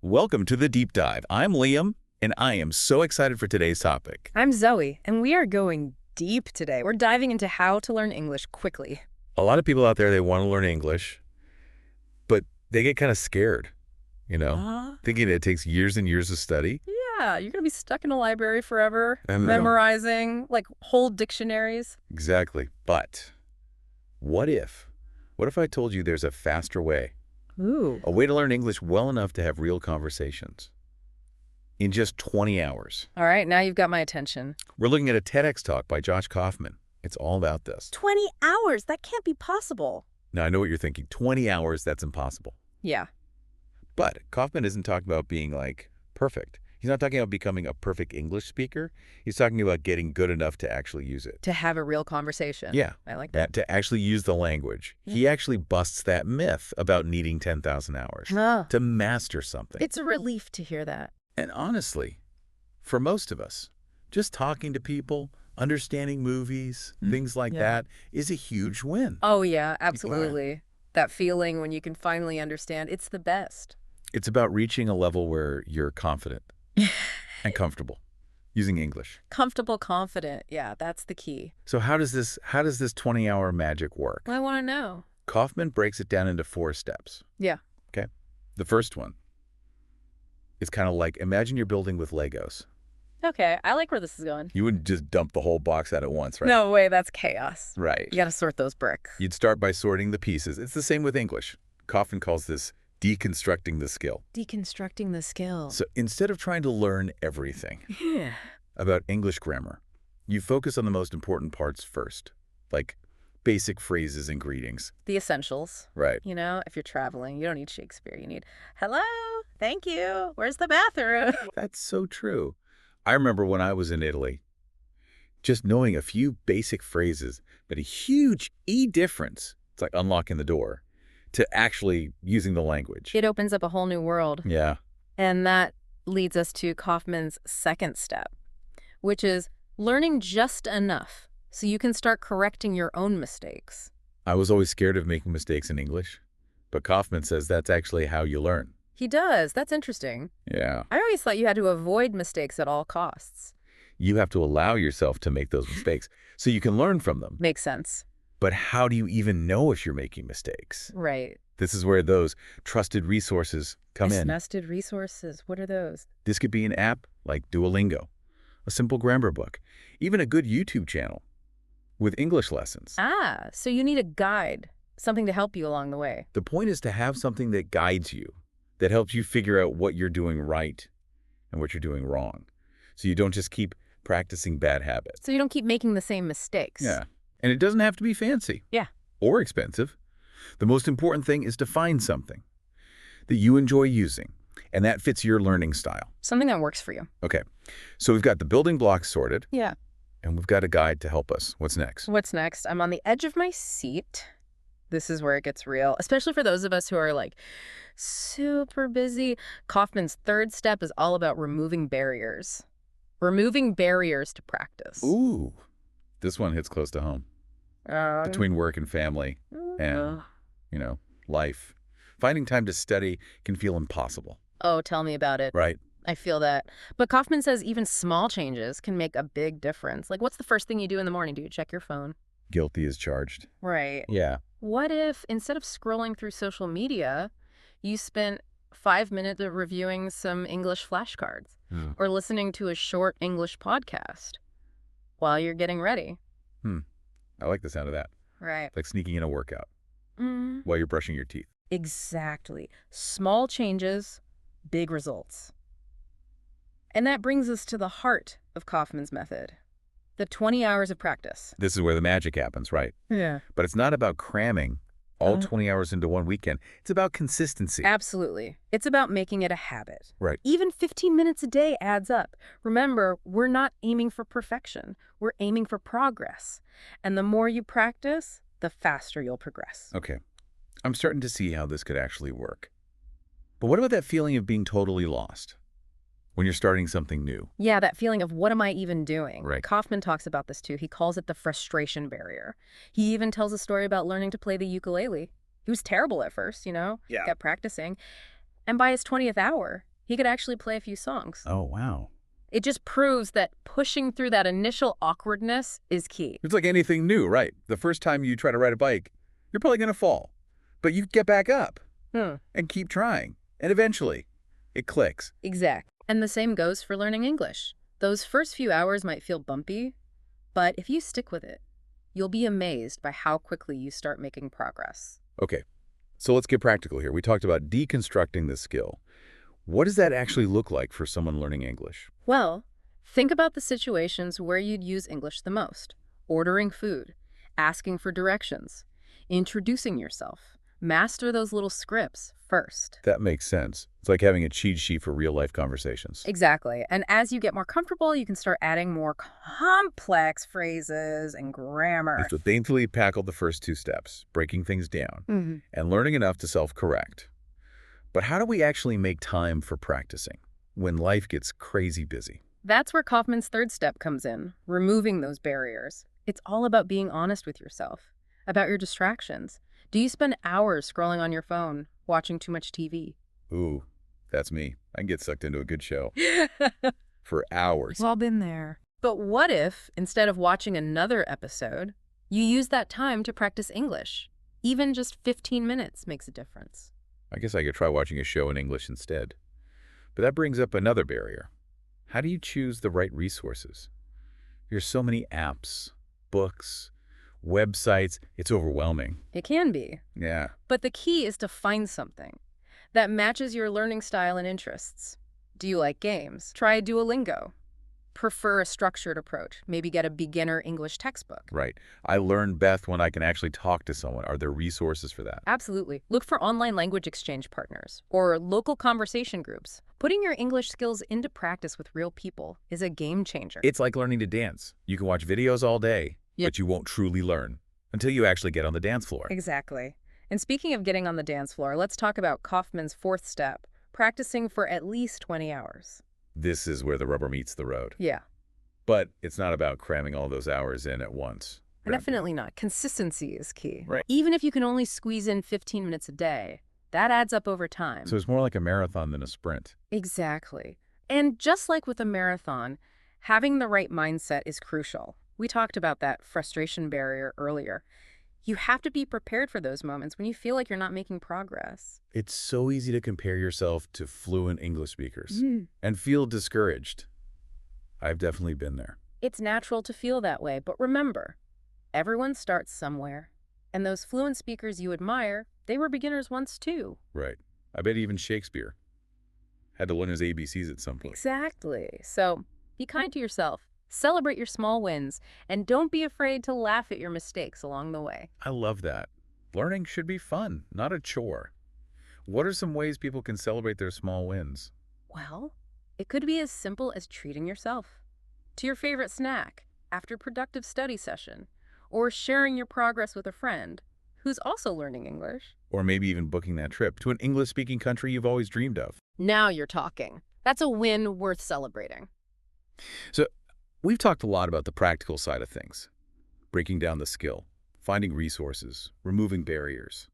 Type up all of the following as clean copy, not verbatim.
Welcome to The Deep Dive. I'm Liam, and I am so excited for today's topic. I'm Zoe, and we are going deep today. We're diving into how to learn English quickly. A lot of people out there, they want to learn English, but they get kind of scared, thinking it takes years and years of study. Yeah, you're going to be stuck in a library forever, I know. memorizing, like, whole dictionaries. Exactly. But what if I told you there's a faster way? Ooh. A way to learn English well enough to have real conversations in just 20 hours. All right, now you've got my attention. We're looking at a TEDx talk by Josh Kaufman. It's all about this. 20 hours? That can't be possible. Now, I know what you're thinking. 20 hours, that's impossible. Yeah. But Kaufman isn't talking about being, perfect. He's not talking about becoming a perfect English speaker. He's talking about getting good enough to actually use it. To have a real conversation. Yeah. I like that. To actually use the language. Yeah. He actually busts that myth about needing 10,000 hours to master something. It's a relief to hear that. And honestly, for most of us, just talking to people, understanding movies, things like that is a huge win. Oh, yeah, absolutely. That feeling when you can finally understand, it's the best. It's about reaching a level where you're confident and comfortable using English. Comfortable, confident. Yeah, that's the key. So how does this 20-hour magic work? I want to know. Kaufman breaks it down into 4 steps. Yeah. Okay. The first one is kind of like, imagine you're building with Legos. Okay, I like where this is going. You wouldn't just dump the whole box out at once, right? No way, that's chaos. Right. You got to sort those bricks. You'd start by sorting the pieces. It's the same with English. Kaufman calls this deconstructing the skill. Deconstructing the skill. So instead of trying to learn everything Yeah. about English grammar, you focus on the most important parts first, like basic phrases and greetings. The essentials. Right. You know, if you're traveling, you don't need Shakespeare. You need, hello, thank you, where's the bathroom? That's so true. I remember when I was in Italy, just knowing a few basic phrases, but a huge difference. It's like unlocking the door to actually using the language. It opens up a whole new world. Yeah. And that leads us to Kaufman's second step, which is learning just enough so you can start correcting your own mistakes. I was always scared of making mistakes in English, but Kaufman says that's actually how you learn. He does. That's interesting. Yeah. I always thought you had to avoid mistakes at all costs. You have to allow yourself to make those mistakes so you can learn from them. Makes sense. But how do you even know if you're making mistakes? Right. This is where those trusted resources come in. Trusted resources. What are those? This could be an app like Duolingo, a simple grammar book, even a good YouTube channel with English lessons. Ah, so you need a guide, something to help you along the way. The point is to have something that guides you, that helps you figure out what you're doing right and what you're doing wrong. So you don't just keep practicing bad habits. So you don't keep making the same mistakes. Yeah. And it doesn't have to be fancy. Yeah. Or expensive. The most important thing is to find something that you enjoy using, and that fits your learning style. Something that works for you. Okay. So we've got the building blocks sorted, Yeah. and we've got a guide to help us. What's next? What's next? I'm on the edge of my seat. This is where it gets real, especially for those of us who are super busy. Kaufman's third step is all about removing barriers. Removing barriers to practice. Ooh. This one hits close to home. Between work and family and, life. Finding time to study can feel impossible. Oh, tell me about it. Right. I feel that. But Kaufman says even small changes can make a big difference. Like, what's the first thing you do in the morning? Do you check your phone? Guilty as charged. Right. Yeah. What if instead of scrolling through social media, you spent 5 minutes of reviewing some English flashcards or listening to a short English podcast while you're getting ready? I like the sound of that. Right. Like sneaking in a workout while you're brushing your teeth. Exactly. Small changes, big results. And that brings us to the heart of Kaufman's method, the 20 hours of practice. This is where the magic happens, right? Yeah. But it's not about cramming all 20 hours into one weekend. It's about consistency. Absolutely. It's about making it a habit. Right. Even 15 minutes a day adds up. Remember, we're not aiming for perfection. We're aiming for progress. And the more you practice, the faster you'll progress. Okay. I'm starting to see how this could actually work. But what about that feeling of being totally lost when you're starting something new? Yeah, that feeling of what am I even doing? Right. Kaufman talks about this too. He calls it the frustration barrier. He even tells a story about learning to play the ukulele. He was terrible at first, Yeah. kept practicing. And by his 20th hour, He could actually play a few songs. Oh, wow. It just proves that pushing through that initial awkwardness is key. It's like anything new, right? The first time you try to ride a bike, you're probably going to fall. But you get back up and keep trying. And eventually, it clicks. Exact. And the same goes for learning English. Those first few hours might feel bumpy, but if you stick with it, you'll be amazed by how quickly you start making progress. Okay, so let's get practical here. We talked about deconstructing the skill. What does that actually look like for someone learning English? Well, think about the situations where you'd use English the most. Ordering food, asking for directions, introducing yourself. Master those little scripts first. That makes sense. It's like having a cheat sheet for real-life conversations. Exactly. And as you get more comfortable, you can start adding more complex phrases and grammar. So daintily tackled the first two steps, breaking things down, and learning enough to self-correct. But how do we actually make time for practicing when life gets crazy busy? That's where Kaufman's third step comes in, removing those barriers. It's all about being honest with yourself, about your distractions. Do you spend hours scrolling on your phone, watching too much TV? Ooh, that's me. I can get sucked into a good show for hours. We've all been there. But what if, instead of watching another episode, you use that time to practice English? Even just 15 minutes makes a difference. I guess I could try watching a show in English instead. But that brings up another barrier. How do you choose the right resources? There's so many apps, books, websites. It's overwhelming. It can be. Yeah. But the key is to find something that matches your learning style and interests. Do you like games? Try Duolingo. Prefer a structured approach. Maybe get a beginner English textbook. Right. I learn best when I can actually talk to someone. Are there resources for that? Absolutely. Look for online language exchange partners or local conversation groups. Putting your English skills into practice with real people is a game changer. It's like learning to dance. You can watch videos all day, but you won't truly learn until you actually get on the dance floor. Exactly. And speaking of getting on the dance floor, let's talk about Kaufman's fourth step, practicing for at least 20 hours. This is where the rubber meets the road. Yeah. But it's not about cramming all those hours in at once. Definitely not. Consistency is key. Right. Even if you can only squeeze in 15 minutes a day, that adds up over time. So it's more like a marathon than a sprint. Exactly. And just like with a marathon, having the right mindset is crucial. We talked about that frustration barrier earlier. You have to be prepared for those moments when you feel like you're not making progress. It's so easy to compare yourself to fluent English speakers and feel discouraged. I've definitely been there. It's natural to feel that way, but remember, everyone starts somewhere. And those fluent speakers you admire, they were beginners once too. Right. I bet even Shakespeare had to learn his ABCs at some point. Exactly. So be kind to yourself. Celebrate your small wins, and don't be afraid to laugh at your mistakes along the way. I love that. Learning should be fun, not a chore. What are some ways people can celebrate their small wins? Well, it could be as simple as treating yourself to your favorite snack after a productive study session, or sharing your progress with a friend who's also learning English. Or maybe even booking that trip to an English-speaking country you've always dreamed of. Now you're talking. That's a win worth celebrating. So, we've talked a lot about the practical side of things, breaking down the skill, finding resources, removing barriers.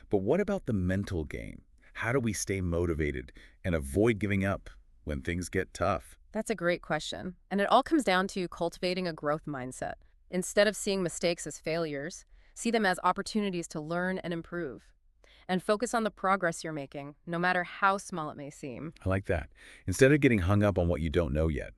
But what about the mental game? How do we stay motivated and avoid giving up when things get tough? That's a great question. And it all comes down to cultivating a growth mindset. Instead of seeing mistakes as failures, see them as opportunities to learn and improve. And focus on the progress you're making, no matter how small it may seem. I like that. Instead of getting hung up on what you don't know yet,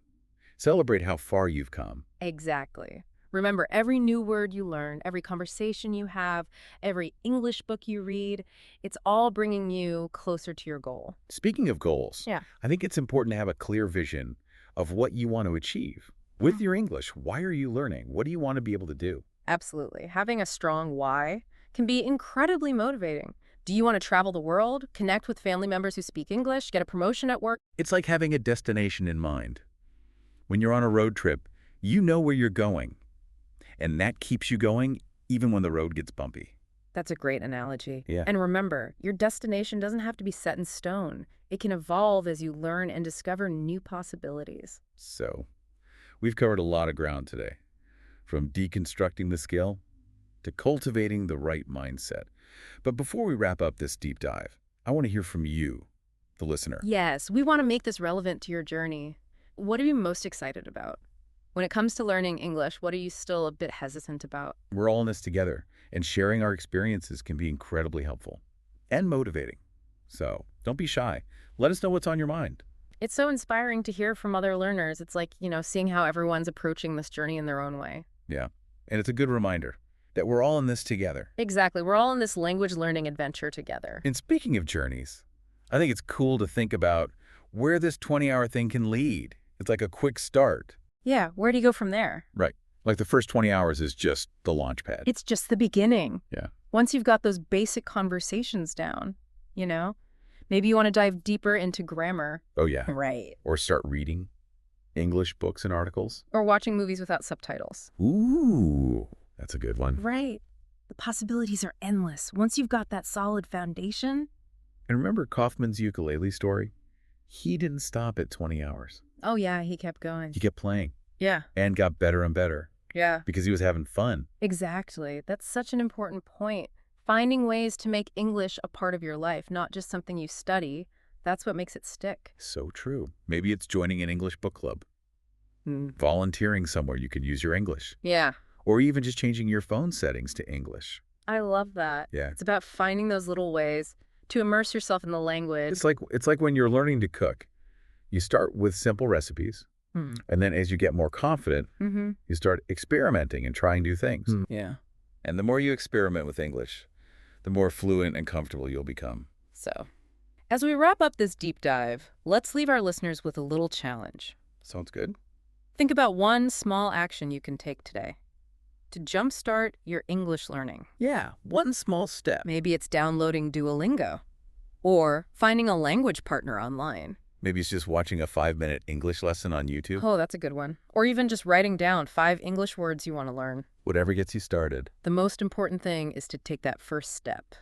celebrate how far you've come. Exactly. Remember, every new word you learn, every conversation you have, every English book you read, it's all bringing you closer to your goal. Speaking of goals, I think it's important to have a clear vision of what you want to achieve. With your English, why are you learning? What do you want to be able to do? Absolutely. Having a strong why can be incredibly motivating. Do you want to travel the world, connect with family members who speak English, get a promotion at work? It's like having a destination in mind. When you're on a road trip, you know where you're going. And that keeps you going even when the road gets bumpy. That's a great analogy. Yeah. And remember, your destination doesn't have to be set in stone. It can evolve as you learn and discover new possibilities. So, we've covered a lot of ground today. From deconstructing the skill to cultivating the right mindset. But before we wrap up this deep dive, I want to hear from you. the listener. Yes, we want to make this relevant to your journey. What are you most excited about? When it comes to learning English, what are you still a bit hesitant about? We're all in this together, and sharing our experiences can be incredibly helpful and motivating. So don't be shy. Let us know what's on your mind. It's so inspiring to hear from other learners. It's like, seeing how everyone's approaching this journey in their own way. Yeah. And it's a good reminder that we're all in this together. Exactly. We're all in this language learning adventure together. And speaking of journeys, I think it's cool to think about where this 20-hour thing can lead. It's like a quick start. Yeah, where do you go from there? Right. Like the first 20 hours is just the launch pad. It's just the beginning. Yeah. Once you've got those basic conversations down, maybe you want to dive deeper into grammar. Oh, yeah. Right. Or start reading English books and articles. Or watching movies without subtitles. Ooh, that's a good one. Right. The possibilities are endless. Once you've got that solid foundation. And remember Kaufman's ukulele story? He didn't stop at 20 hours. Oh, yeah, he kept going. He kept playing. Yeah. And got better and better. Yeah. Because he was having fun. Exactly. That's such an important point. Finding ways to make English a part of your life, not just something you study. That's what makes it stick. So true. Maybe it's joining an English book club. Volunteering somewhere you can use your English. Yeah. Or even just changing your phone settings to English. I love that. Yeah. It's about finding those little ways to immerse yourself in the language. It's like when you're learning to cook. You start with simple recipes, and then as you get more confident, you start experimenting and trying new things. Yeah. And the more you experiment with English, the more fluent and comfortable you'll become. So, as we wrap up this deep dive, let's leave our listeners with a little challenge. Sounds good. Think about one small action you can take today to jumpstart your English learning. Yeah, one small step. Maybe it's downloading Duolingo or finding a language partner online. Maybe it's just watching a 5-minute English lesson on YouTube. Oh, that's a good one. Or even just writing down 5 English words you want to learn. Whatever gets you started. The most important thing is to take that first step.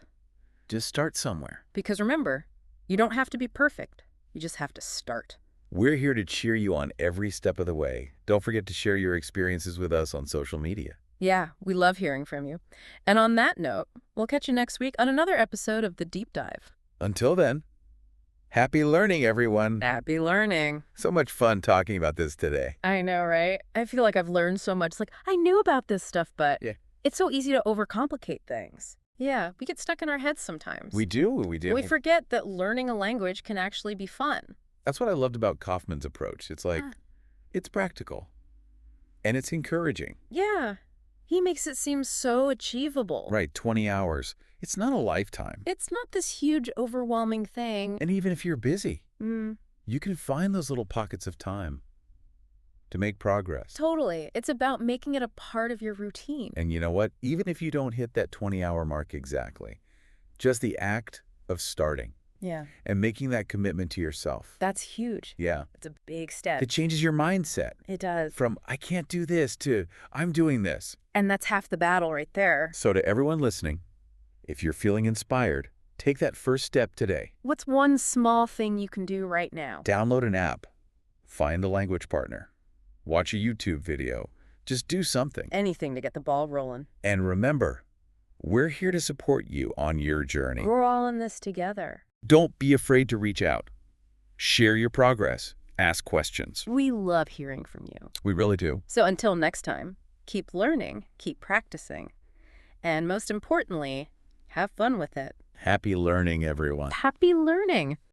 Just start somewhere. Because remember, you don't have to be perfect. You just have to start. We're here to cheer you on every step of the way. Don't forget to share your experiences with us on social media. Yeah, we love hearing from you. And on that note, we'll catch you next week on another episode of The Deep Dive. Until then, happy learning, everyone. Happy learning. So much fun talking about this today. I know, right? I feel like I've learned so much. It's like, I knew about this stuff, but it's so easy to overcomplicate things. Yeah, we get stuck in our heads sometimes. We do. We forget that learning a language can actually be fun. That's what I loved about Kaufman's approach. It's like, it's practical. And it's encouraging. Yeah. He makes it seem so achievable. Right, 20 hours. It's not a lifetime. It's not this huge, overwhelming thing. And even if you're busy, you can find those little pockets of time to make progress. Totally. It's about making it a part of your routine. And you know what? Even if you don't hit that 20-hour mark exactly, just the act of starting. Yeah. And making that commitment to yourself. That's huge. Yeah. It's a big step. It changes your mindset. It does. From, I can't do this, to, I'm doing this. And that's half the battle right there. So to everyone listening, if you're feeling inspired, take that first step today. What's one small thing you can do right now? Download an app. Find a language partner. Watch a YouTube video. Just do something. Anything to get the ball rolling. And remember, we're here to support you on your journey. We're all in this together. Don't be afraid to reach out. Share your progress. Ask questions. We love hearing from you. We really do. So until next time, keep learning, keep practicing, and most importantly, have fun with it. Happy learning, everyone. Happy learning.